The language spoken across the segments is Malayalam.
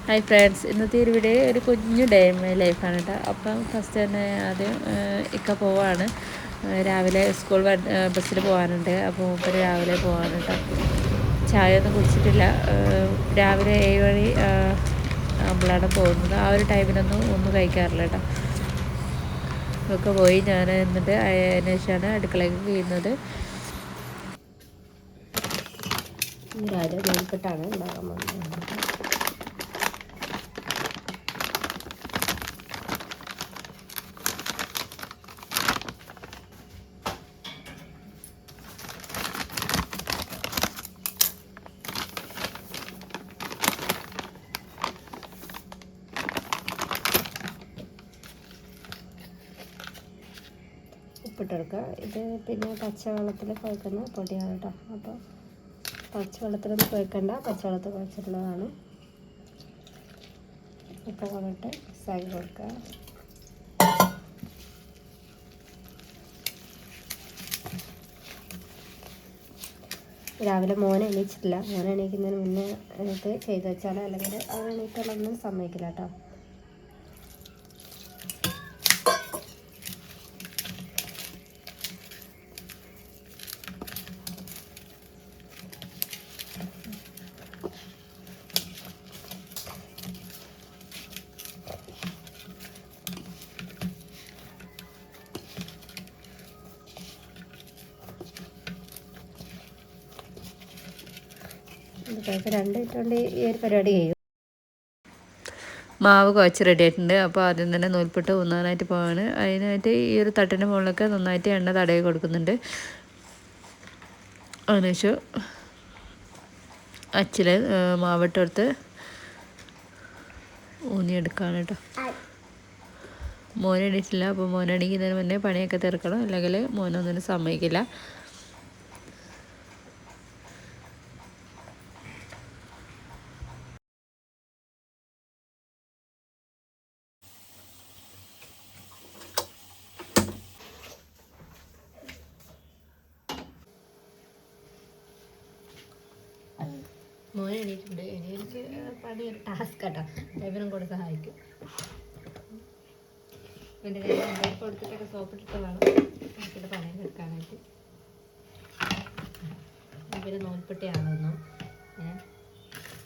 ഹായ് ഫ്രണ്ട്സ്, ഇന്നത്തെ ഒരു വീഡിയോ ഒരു കുഞ്ഞു ഡേ ഇൻ മൈ ലൈഫാണ് കേട്ടോ. അപ്പം ഫസ്റ്റ് തന്നെ ആദ്യം ഇക്ക പോവാണ്. രാവിലെ സ്കൂൾ ബസ്സിൽ പോകാനുണ്ട്. അപ്പോൾ മൂപ്പര് രാവിലെ പോവാണ് കേട്ടോ. ചായ ഒന്നും കുടിച്ചിട്ടില്ല. രാവിലെ 7 മണി ആകുമ്പോഴാണ് പോകുന്നത്. ആ ഒരു ടൈമിലൊന്നും ഒന്നും കഴിക്കാറില്ല കേട്ടോ. ഒക്കെ പോയി ഞാൻ എന്നിട്ട് അതിന് ശേഷമാണ് അടുക്കളയ്ക്ക് ചെയ്യുന്നത്. രാവിലെ വെളുപ്പിട്ടാണ് ഉണ്ടാകാൻ പോകുന്നത്. ഉപ്പിട്ടെടുക്കുക. ഇത് പിന്നെ പച്ചവെള്ളത്തിൽ കുഴക്കുന്ന പൊടിയാണ് കേട്ടോ. അപ്പോൾ പച്ചവെള്ളത്തിലൊന്നും കുഴക്കണ്ട, പച്ചവെള്ളത്തിൽ കുഴച്ചിട്ടുള്ളതാണ്. ഇപ്പോൾ കൊണ്ടിട്ട് മിക്സാക്കി കൊടുക്കുക. രാവിലെ മോനെ എണീച്ചിട്ടില്ല. മോനെ എണീക്കുന്നതിന് മുന്നേ ഇത് ചെയ്ത് വെച്ചാൽ അല്ലെങ്കിൽ അത് എണീക്കാനൊന്നും സമ്മതിക്കില്ല കേട്ടോ. ഇപ്പോൾ 2 മിനിറ്റ് കൊണ്ട് ഈ ഒരു പരിപാടി ചെയ്യും. മാവ് കുഴച്ച് റെഡി ആയിട്ടുണ്ട്. അപ്പോൾ ആദ്യം തന്നെ നൂൽപുട്ട് ഉണ്ണാനായിട്ട് പോവാണ്. അതിനായിട്ട് ഈ ഒരു തട്ടിൻ്റെ മുകളിലൊക്കെ നന്നായിട്ട് എണ്ണ തടവി കൊടുക്കുന്നുണ്ട്. അതിനുശേഷം അച്ചിൽ മാവിട്ടെടുത്ത് ഊന്നിയെടുക്കുകയാണ് കേട്ടോ. മോനെ എണീറ്റില്ല. അപ്പോൾ മോനെ എണീക്കുന്നതിന് മുന്നേ പണിയൊക്കെ തീർക്കണം, അല്ലെങ്കിൽ മോനൊന്നിനും സമ്മതിക്കില്ല. മോനെ എണീറ്റിട്ടുണ്ട്. ഇനി എനിക്ക് പണി ഒരു ടാസ്ക് കേട്ടോ. ഇവനും കൂടെ സഹായിക്കും. എൻ്റെ കയ്യിൽ കൊടുത്തിട്ടൊക്കെ സോപ്പിട്ടിട്ട് വേണം എനിക്കിട്ട് പണിയൊക്കെ എടുക്കാനായിട്ട്. ഇവർ നൂൽപ്പെട്ടിയാണെന്നും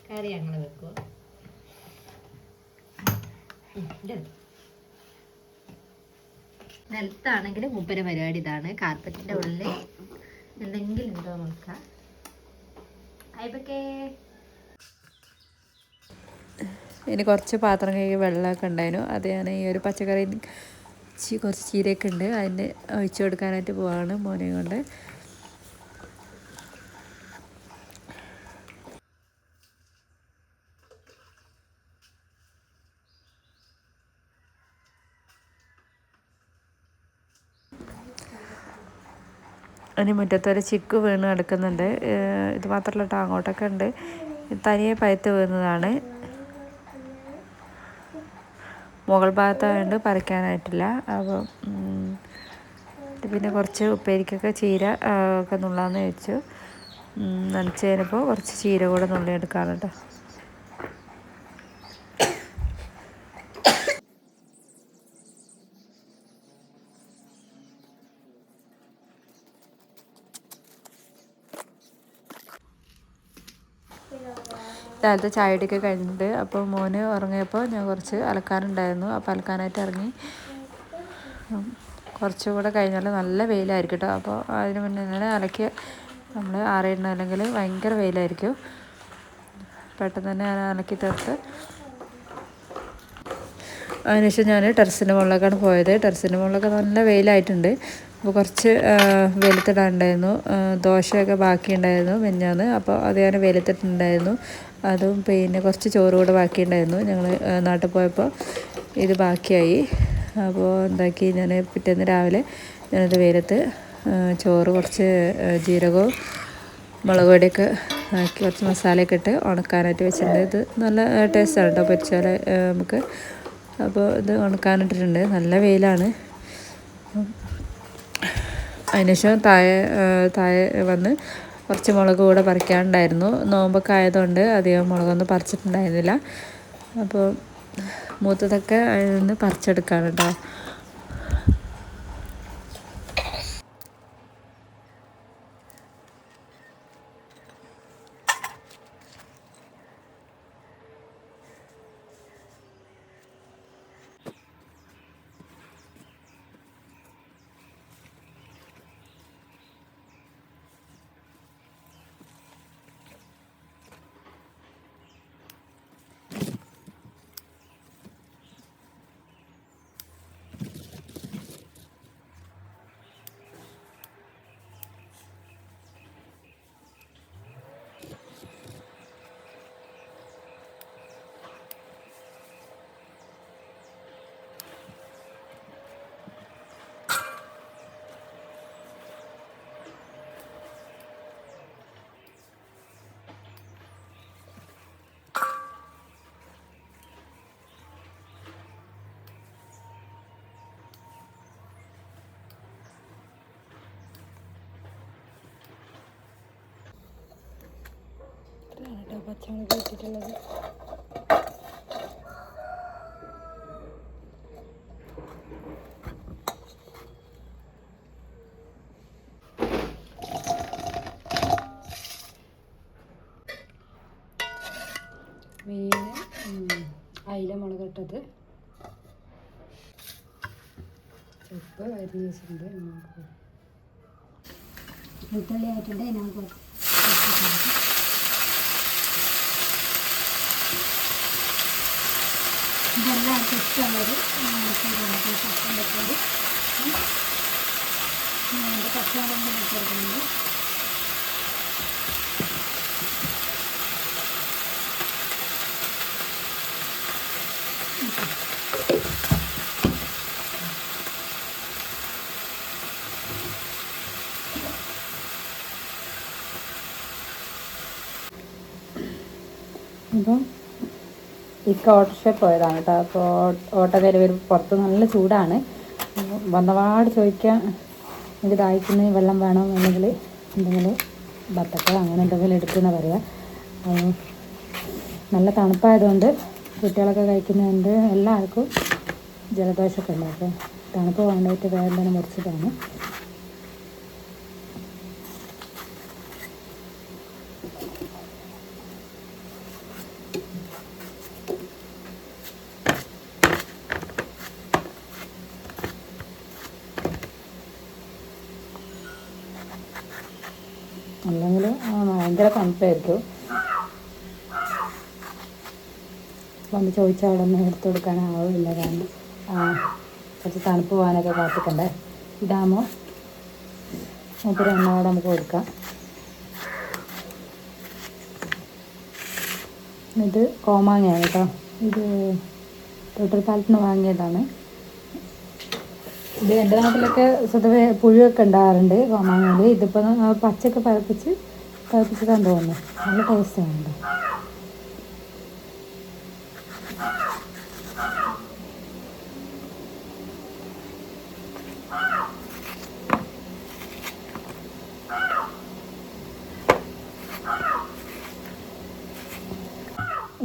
കറി ഞങ്ങൾ വെക്കുക. നിലത്താണെങ്കിൽ മൂപ്പര പരിപാടി ഇതാണ്. കാർപ്പറ്റിൻ്റെ ഉള്ളിൽ എന്തെങ്കിലും ഉണ്ടോ നോക്കാം. ഇനി കുറച്ച് പാത്രം കഴുകി വെള്ളമൊക്കെ ഉണ്ടായിരുന്നു. അത് ഞാൻ ഈ ഒരു പച്ചക്കറി കുറച്ച് ചീരയൊക്കെ ഉണ്ട്, അതിന് ഒഴിച്ചു കൊടുക്കാനായിട്ട് പോവാണ് മോനെ കൊണ്ട്. അതിന് മുറ്റത്തൊരു ചിക്ക് വീണ് കിടക്കുന്നുണ്ട്. ഇത് മാത്രമല്ല കേട്ടോ, അങ്ങോട്ടൊക്കെ ഉണ്ട്. തനിയെ പഴുത്ത് വീഴുന്നതാണ്. മുകൾ ഭാഗത്തായതുകൊണ്ട് പറിക്കാനായിട്ടില്ല. അപ്പം പിന്നെ കുറച്ച് ഉപ്പേരിക്കൊക്കെ ചീര ഒക്കെ നുള്ളാന്ന് വെച്ചു. നനച്ച് കഴിഞ്ഞപ്പോൾ കുറച്ച് ചീര കൂടെ നുള്ളിയെടുക്കാണ് കേട്ടോ. രാവിലത്തെ ചായയുടെയൊക്കെ കഴിഞ്ഞിട്ട് അപ്പോൾ മോന് ഉറങ്ങിയപ്പോൾ ഞാൻ കുറച്ച് അലക്കാനുണ്ടായിരുന്നു. അപ്പോൾ അലക്കാനായിട്ട് ഇറങ്ങി. കുറച്ചുകൂടെ കഴിഞ്ഞാൽ നല്ല വെയിലായിരിക്കും കേട്ടോ. അപ്പോൾ അതിന് മുന്നേ തന്നെ അലക്കി നമ്മൾ ആറിയിടണം, അല്ലെങ്കിൽ ഭയങ്കര വെയിലായിരിക്കും. പെട്ടെന്ന് തന്നെ ഞാൻ അലക്കി തീർത്ത് അതിനുശേഷം ഞാൻ ടെറസിൻ്റെ മുകളിലേക്കാണ് പോയത്. ടെറസിൻ്റെ മുകളിലൊക്കെ നല്ല വെയിലായിട്ടുണ്ട്. അപ്പോൾ കുറച്ച് വെയിലത്തിടാനുണ്ടായിരുന്നു. ദോശയൊക്കെ ബാക്കിയുണ്ടായിരുന്നു മിനിഞ്ഞാന്ന്. അപ്പോൾ അത് ഞാൻ വെയിലത്തിട്ടുണ്ടായിരുന്നു. അതും പിന്നെ കുറച്ച് ചോറ് കൂടെ ബാക്കിയുണ്ടായിരുന്നു. ഞങ്ങൾ നാട്ടിൽ പോയപ്പോൾ ഇത് ബാക്കിയായി. അപ്പോൾ എന്താക്കി, ഞാൻ പിറ്റേന്ന് രാവിലെ ഞാനത് വെയിലത്ത് ചോറ് കുറച്ച് ജീരകവും മുളക് പൊടിയൊക്കെ ആക്കി കുറച്ച് മസാലയൊക്കെ ഇട്ട് ഉണക്കാനായിട്ട് വെച്ചിട്ടുണ്ട്. ഇത് നല്ല ടേസ്റ്റാണ് കേട്ടോ പൊരിച്ചാൽ നമുക്ക്. അപ്പോൾ ഇത് ഉണക്കാനിട്ടിട്ടുണ്ട്. നല്ല വെയിലാണ്. അതിനുശേഷം താഴെ വന്ന് കുറച്ച് മുളക് കൂടെ പറിക്കാനുണ്ടായിരുന്നു. നോമ്പൊക്കെ ആയതുകൊണ്ട് അധികം മുളകൊന്നും പറിച്ചിട്ടുണ്ടായിരുന്നില്ല. അപ്പോൾ മൂത്തതൊക്കെ അതിൽ നിന്ന് പറിച്ചെടുക്കാണ് കേട്ടോ. പച്ചമുളക് ഇട്ടിട്ടുള്ളത്. മീൻ അയില മുളക് ഇട്ടത്, ഉപ്പ് അരിഞ്ഞ് വെച്ചിട്ടുണ്ട്. വെളുത്തുള്ളി ആയിട്ടുണ്ട്. നമുക്ക് ഇതെല്ലാവർക്കും ഇഷ്ടമുള്ളൊരു പച്ചമുളക് ഇട്ടെടുക്കുന്നുണ്ട്. ഇപ്പം ഇക്ക ഓട്ടോറിക്ഷ പോയതാണ് കേട്ടോ. അപ്പോൾ ഓട്ടോ കയറി വരുമ്പോൾ പുറത്ത് നല്ല ചൂടാണ്. വന്നപാട് ചോദിക്കാൻ എനിക്ക് ദാഹിക്കുന്ന വെള്ളം വേണം, അല്ലെങ്കിൽ എന്തെങ്കിലും ബത്തക്ക അങ്ങനെ എന്തെങ്കിലും എടുക്കുന്ന പറയുക. നല്ല തണുപ്പായതുകൊണ്ട് കുട്ടികളൊക്കെ കഴിക്കുന്നതുകൊണ്ട് എല്ലാവർക്കും ജലദോഷമൊക്കെ ഉണ്ട്. അപ്പോൾ തണുപ്പ് വേണ്ടിയിട്ട് വേഗം തന്നെ മുറിച്ചിട്ടാണ്. അല്ലെങ്കിൽ ഭയങ്കര തണുപ്പായിരിക്കും. വന്ന് ചോദിച്ചാൽ അവിടെ ഒന്നും എടുത്തു കൊടുക്കാനാവില്ല. കാരണം കുറച്ച് തണുപ്പ് പോകാനൊക്കെ കാത്തിക്കണ്ടേ. ഇതാകുമ്പോൾ മൂപ്പര് എണ്ണയോടെ നമുക്ക് കൊടുക്കാം. ഇത് കോമാങ്ങയാണ് കേട്ടോ. ഇത് തൊട്ടൽപ്പാലത്തിന് വാങ്ങിയതാണ്. ഇത് എൻ്റെ നാട്ടിലൊക്കെ സ്വതവേ പുഴുവൊക്കെ ഉണ്ടാകാറുണ്ട് കോമാങ്ങയിൽ. ഇതിപ്പോൾ പച്ചയൊക്കെ പഴപ്പിച്ചിട്ടാന്ന് തോന്നുന്നു. നല്ല ടേസ്റ്റാണ് കേട്ടോ.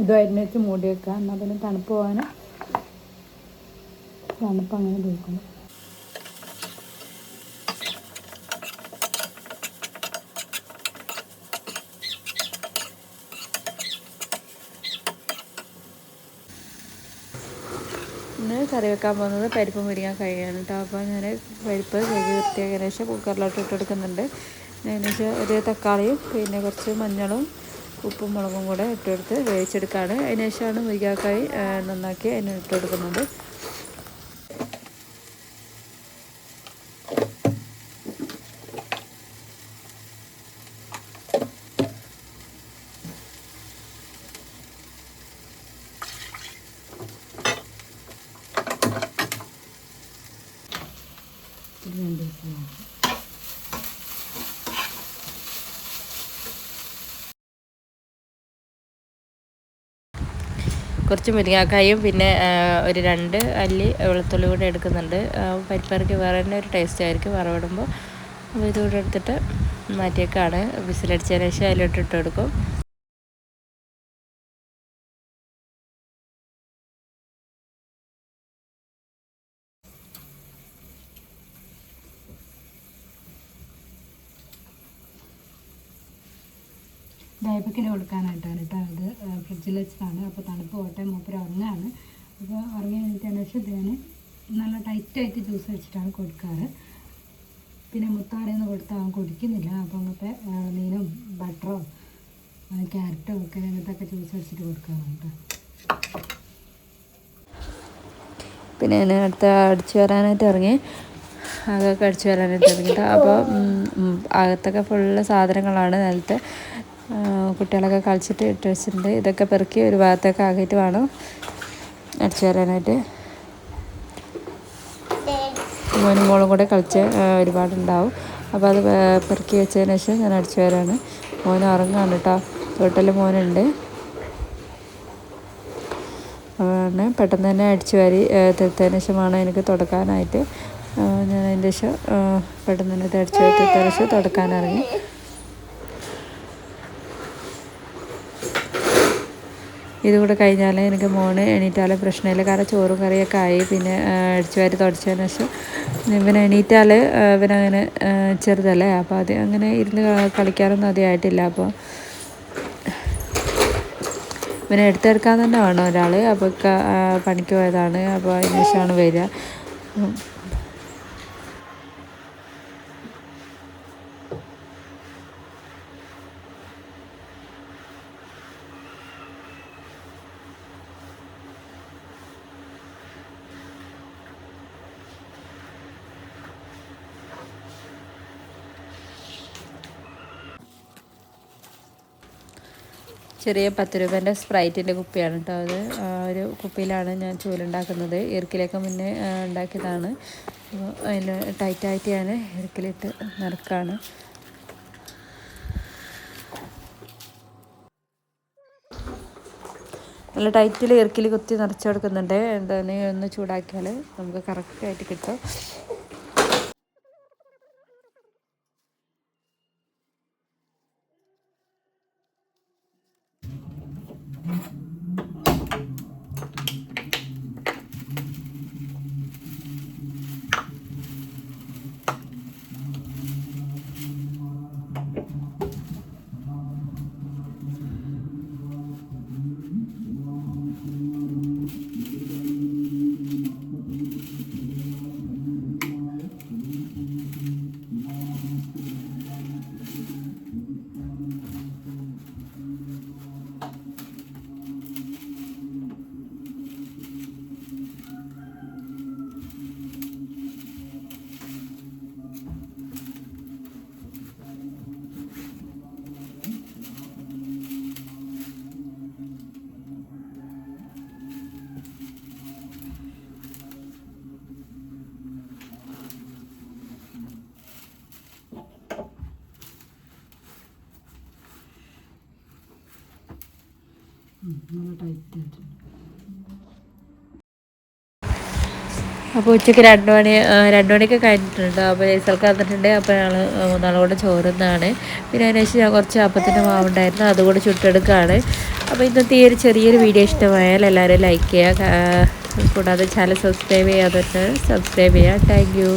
ഇത് അരിഞ്ഞ് വെച്ച് മൂടി വെക്കുക. എന്നാൽ പിന്നെ തണുപ്പ് പോകാൻ തണുപ്പ് അങ്ങനെ ഉപയോഗിക്കുന്നു. ഇന്ന് കറി വെക്കാൻ പോകുന്നത് പരിപ്പ് മുരിങ്ങ കഴിയാണ് കേട്ടോ. അപ്പോൾ ഞാൻ പരിപ്പ് കഴുകി വൃത്തിയാക്കിയതിന് ശേഷം കുക്കറിലോട്ട് ഇട്ടെടുക്കുന്നുണ്ട്. അതിന് ശേഷം ഒരു തക്കാളിയും പിന്നെ കുറച്ച് മഞ്ഞളും ഉപ്പും മുളകും കൂടെ ഇട്ടെടുത്ത് വേവിച്ചെടുക്കുകയാണ്. അതിന് ശേഷമാണ് മുരിങ്ങക്കായി നന്നാക്കി അതിന് ഇട്ടെടുക്കുന്നത്. കുറച്ച് മുരിങ്ങാക്കായും പിന്നെ ഒരു 2 അല്ലി വെളുത്തുള്ളി കൂടെ എടുക്കുന്നുണ്ട്. പരിപ്പറക്ക് വേറെ തന്നെ ഒരു ടേസ്റ്റ് ആയിരിക്കും വറവിടുമ്പോൾ. അപ്പോൾ ഇതുകൂടെ എടുത്തിട്ട് മാറ്റിയേക്കാണ്. വിസിലടിച്ചതിന് ശേഷം അതിലോട്ട് ഇട്ട് കൊടുക്കും. ഡയപ്പക്കിന് കൊടുക്കാനായിട്ടാണ് കേട്ടോ. അത് ഫ്രിഡ്ജിൽ വെച്ചതാണ്. അപ്പോൾ തണുപ്പ് പോട്ടെ, മൂപ്പര് ഉറങ്ങാണ്. അപ്പോൾ ഉറങ്ങി കഴിഞ്ഞിട്ടതിന് ശേഷം ഇതിന് നല്ല ടൈറ്റായിട്ട് ജ്യൂസ് വെച്ചിട്ടാണ് കൊടുക്കാറ്. പിന്നെ മുത്താറിയൊന്നും കൊടുത്താൽ അവൻ കുടിക്കുന്നില്ല. അപ്പോൾ അങ്ങനത്തെ മീനും ബട്ടറോ ക്യാരറ്റോ ഒക്കെ അങ്ങനത്തെ ജ്യൂസ് വെച്ചിട്ട് കൊടുക്കാറുണ്ട്. പിന്നെ ഞാൻ അടുത്ത അടിച്ചു വരാനായിട്ട് ഇറങ്ങി, അതൊക്കെ അടിച്ചു വരാനായിട്ട് ഇറങ്ങിയിട്ട് അപ്പോൾ അകത്തൊക്കെ ഫുള്ള് സാധനങ്ങളാണ്. നിലത്ത് കുട്ടികളൊക്കെ കളിച്ചിട്ട് ഇട്ട് വെച്ചിട്ടുണ്ട്. ഇതൊക്കെ പെറുക്കി ഒരു ഭാഗത്തൊക്കെ ആക്കിയിട്ട് വേണം അടിച്ചു വരാനായിട്ട്. മോനും മോളും കൂടെ കളിച്ച് ഒരുപാടുണ്ടാവും. അപ്പോൾ അത് പെറുക്കി വെച്ചതിന് ശേഷം ഞാൻ അടിച്ചു വരാണ്. മോന് ഉറങ്ങാണ് കേട്ടോ. തൊട്ടിൽ മോനുണ്ട്. ആണ് പെട്ടെന്ന് തന്നെ അടിച്ചു വാരി തീർത്തതിന് ശേഷമാണ് എനിക്ക് തുടക്കാനായിട്ട്. ഞാൻ അതിൻ്റെ ശേഷം പെട്ടെന്ന് തന്നെ ഇത് അടിച്ചു വാരി തീർത്തതിന് ശേഷം തുടക്കാനിറങ്ങി. ഇതുകൂടെ കഴിഞ്ഞാൽ എനിക്ക് മോന് എണീറ്റാൽ പ്രശ്നമില്ല. കാരണം ചോറും കറിയൊക്കെ ആയി. പിന്നെ അടിച്ചു വാരി തുടച്ചതിന് ശേഷം ഇവന് എണീറ്റാൽ ഇവനങ്ങനെ ചെറുതല്ലേ, അപ്പോൾ അത് അങ്ങനെ ഇരുന്ന് കളിക്കാനൊന്നും അധികം ആയിട്ടില്ല. അപ്പോൾ ഇവനെ എടുത്തെടുക്കാൻ തന്നെ വേണം ഒരാൾ. അപ്പോൾ പണിക്ക് പോയതാണ്. അപ്പോൾ അതിന് ശേഷമാണ് വരിക. ചെറിയ 10 രൂപേൻ്റെ സ്പ്രൈറ്റിൻ്റെ കുപ്പിയാണ് കേട്ടോ. അത് ഒരു കുപ്പിയിലാണ് ഞാൻ ചൂലുണ്ടാക്കുന്നത്. ഇറുക്കിലേക്ക് മുന്നേ ഉണ്ടാക്കിയതാണ്. അതിൽ ടൈറ്റായിട്ട് ഞാൻ ഇറുക്കിലിട്ട് നിറക്കാണ്. നല്ല ടൈറ്റിൽ ഇറുക്കിൽ കുത്തി നിറച്ച് കൊടുക്കുന്നുണ്ട്. എന്താണ് ഒന്ന് ചൂടാക്കിയാൽ നമുക്ക് കറക്റ്റായിട്ട് കിട്ടും. അപ്പോൾ ഉച്ചയ്ക്ക് 2 മണിക്ക് കഴിഞ്ഞിട്ടുണ്ട്. അപ്പോൾ നൈസൽക്ക് വന്നിട്ടുണ്ട്. അപ്പോൾ ഞങ്ങൾ മൂന്നാളും കൂടെ ചോറുന്നാണ്. പിന്നെ അതിന് ശേഷം ഞാൻ കുറച്ച് അപ്പത്തിൻ്റെ മാവുണ്ടായിരുന്നു, അതുകൂടെ ചുട്ടെടുക്കുകയാണ്. അപ്പോൾ ഇന്നത്തെ ഈ ഒരു ചെറിയൊരു വീഡിയോ ഇഷ്ടമായാൽ എല്ലാവരും ലൈക്ക് ചെയ്യുക. കൂടാതെ ചാനൽ സബ്സ്ക്രൈബ് ചെയ്യാതെ സബ്സ്ക്രൈബ് ചെയ്യുക. Thank you.